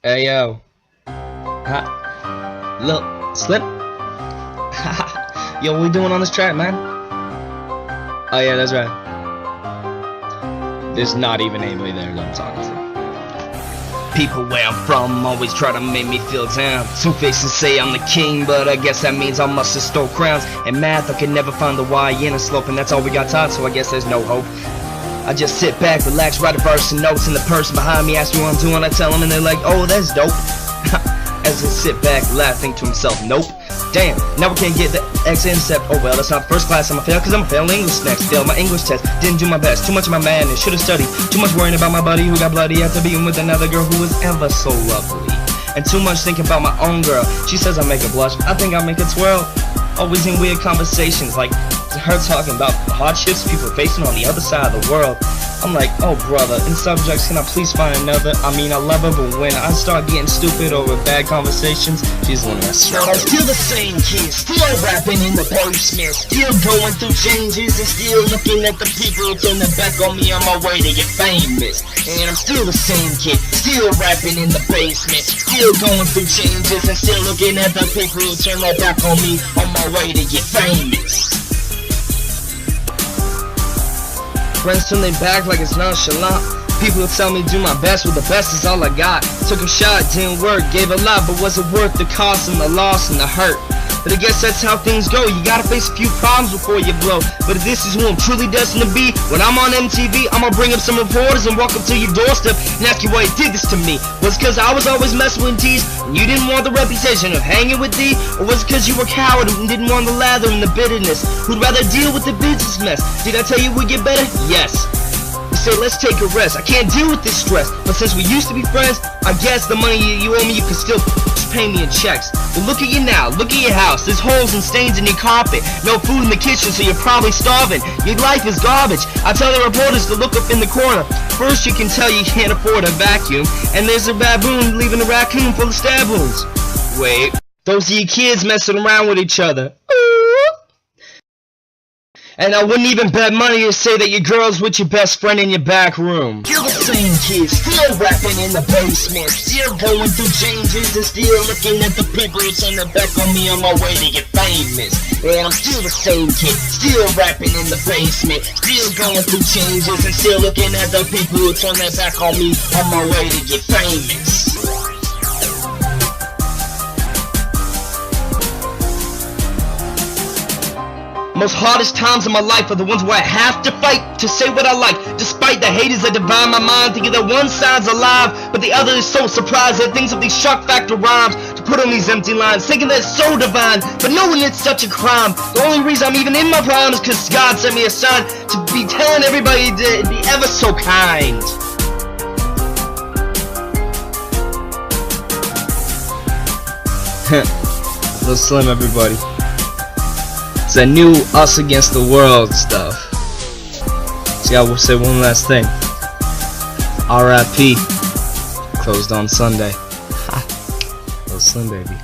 Hey yo. LiL SLiM. Yo, what we doing on this track, man? Oh yeah, that's right. There's not even anybody there that I'm talking to. People where I'm from always try to make me feel down. Two faces say I'm the king, but I guess that means I must have stole crowns. In math, I can never find the Y in a slope, and that's all we got taught, so I guess there's no hope. I just sit back, relax, write a verse and notes, and the person behind me asks me what I'm doing. I tell them, and they're like, oh, that's dope. As I sit back, laugh, think to himself, nope. Damn, now we can't get the X-intercept. Oh well, that's not first class, I'ma fail cause I'ma fail English next. Failed my English test, didn't do my best. Too much of my madness, should've studied. Too much worrying about my buddy who got bloody after being with another girl who was ever so lovely. And too much thinking about my own girl. She says I make her blush, I think I make her twirl. Always in weird conversations, like her talking about the hardships people are facing on the other side of the world. I'm like, oh brother, in subjects can I please find another? I mean, I love her, but when I start getting stupid over bad conversations, she's the one that's I'm still the same kid, still rapping in the basement, still going through changes and still looking at the people who turn their back on me on my way to get famous. And I'm still the same kid, still rapping in the basement, still going through changes and still looking at the people who turn their back on me on my way to get famous. Friends turn their back like it's nonchalant. People will tell me do my best, well the best is all I got. Took a shot, didn't work, gave a lot, but was it worth the cost and the loss and the hurt? But I guess that's how things go, you gotta face a few problems before you blow. But if this is who I'm truly destined to be, when I'm on MTV, I'ma bring up some reporters and walk up to your doorstep and ask you why you did this to me. Was it cause I was always messing with D's and you didn't want the reputation of hanging with D? Or was it cause you were a coward and didn't want the lather and the bitterness, who'd rather deal with the business mess? Did I tell you we'd get better? Yes. You say let's take a rest, I can't deal with this stress. But since we used to be friends, I guess the money you owe me you can still pay me in checks. But look at you now, look at your house, there's holes and stains in your carpet. No food in the kitchen so you're probably starving. Your life is garbage. I tell the reporters to look up in the corner. First you can tell you can't afford a vacuum, and there's a baboon leaving a raccoon full of stab wounds. Wait, those are your kids messing around with each other. And I wouldn't even bet money to say that your girl's with your best friend in your back room. Still the same kid, still rapping in the basement, still going through changes and still looking at the people who turn their back on me on my way to get famous. And I'm still the same kid, still rapping in the basement, still going through changes and still looking at the people who turn their back on me on my way to get famous. Most hardest times of my life are the ones where I have to fight to say what I like, despite the haters that divide my mind, thinking that one side's alive but the other is so surprised that thinks of these shock factor rhymes to put on these empty lines, thinking that it's so divine but knowing it's such a crime. The only reason I'm even in my prime is cause God sent me a sign to be telling everybody to be ever so kind. LiL SLiM, everybody. It's a new us against the world stuff. So I will say one last thing. R.I.P. Closed on Sunday. Ha. LiL SLiM, baby.